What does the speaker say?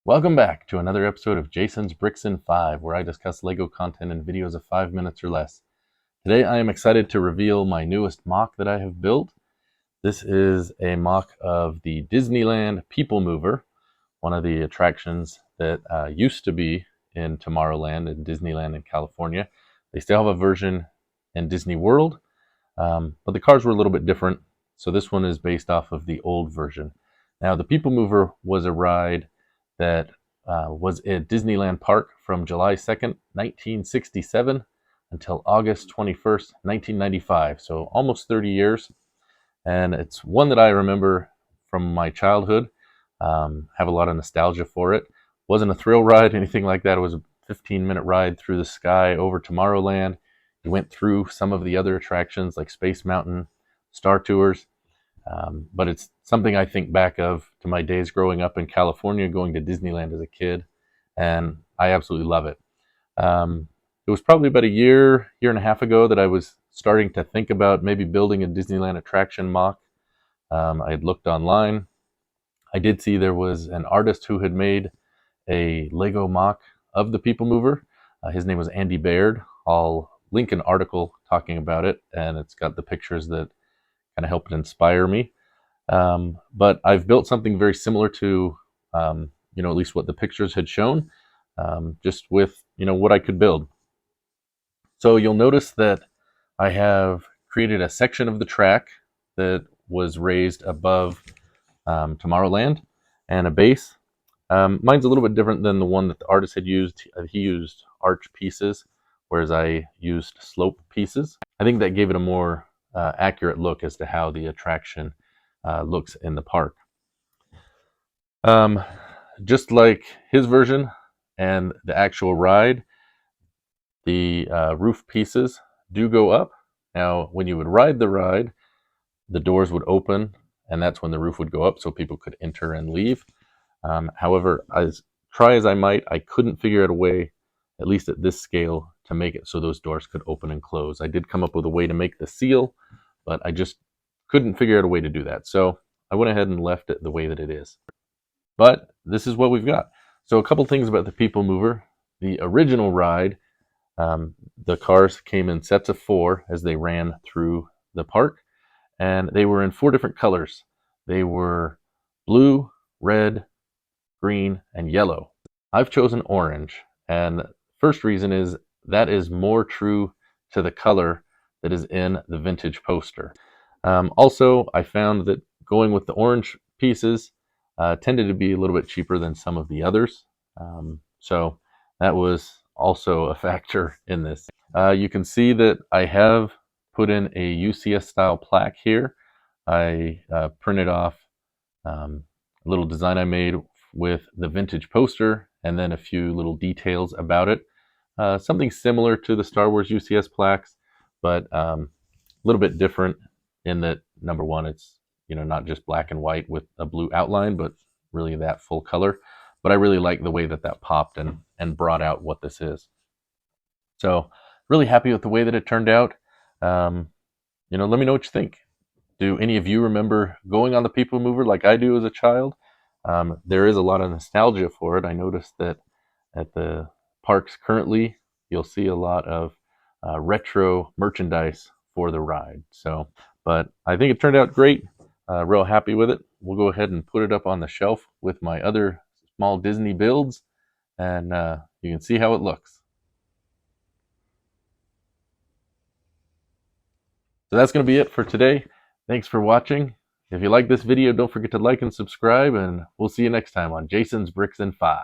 Welcome back to another episode of Jason's Bricks in 5, where I discuss LEGO content in videos of 5 minutes or less. Today I am excited to reveal my newest MOC that I have built. This is a MOC of the Disneyland Peoplemover, one of the attractions that used to be in Tomorrowland and Disneyland in California. They still have a version in Disney World, but the cars were a little bit different, so this one is based off of the old version. Now, the Peoplemover was a ride that was at Disneyland Park from July 2nd, 1967 until August 21st, 1995. So almost 30 years. And it's one that I remember from my childhood. Have a lot of nostalgia for it. Wasn't a thrill ride, anything like that. It was a 15-minute ride through the sky over Tomorrowland. We went through some of the other attractions like Space Mountain, Star Tours. But it's something I think back of to my days growing up in California, going to Disneyland as a kid, and I absolutely love it. It was probably about a year and a half ago that I was starting to think about maybe building a Disneyland attraction MOC. I had looked online. I did see there was an artist who had made a Lego MOC of the Peoplemover. His name was Andy Baird. I'll link an article talking about it, and it's got the pictures that kind of helped inspire me. But I've built something very similar to, at least what the pictures had shown, just with, what I could build. So you'll notice that I have created a section of the track that was raised above Tomorrowland and a base. Mine's a little bit different than the one that the artist had used. He used arch pieces, whereas I used slope pieces. I think that gave it a more accurate look as to how the attraction looks in the park. Just like his version and the actual ride, the roof pieces do go up. Now, when you would ride the ride, the doors would open, and that's when the roof would go up so people could enter and leave. However, as try as I might, I couldn't figure out a way, at least at this scale, to make it so those doors could open and close. I did come up with a way to make the seal, but I just couldn't figure out a way to do that. So I went ahead and left it the way that it is. But this is what we've got. So a couple things about the Peoplemover. The original ride, the cars came in sets of 4 as they ran through the park, and they were in 4 different colors. They were blue, red, green, and yellow. I've chosen orange, and the first reason is that is more true to the color that is in the vintage poster. Also, I found that going with the orange pieces tended to be a little bit cheaper than some of the others. So that was also a factor in this. You can see that I have put in a UCS style plaque here. I printed off a little design I made with the vintage poster and then a few little details about it. Something similar to the Star Wars UCS plaques, but a little bit different in that, number one, it's not just black and white with a blue outline, but really that full color. But I really like the way that popped and brought out what this is. So really happy with the way that it turned out. Let me know what you think. Do any of you remember going on the Peoplemover like I do as a child? There is a lot of nostalgia for it. I noticed that at the parks currently, you'll see a lot of retro merchandise for the ride. But I think it turned out great. Real happy with it. We'll go ahead and put it up on the shelf with my other small Disney builds, and you can see how it looks. So that's going to be it for today. Thanks for watching. If you like this video, don't forget to like and subscribe, and we'll see you next time on Jason's Bricks in 5.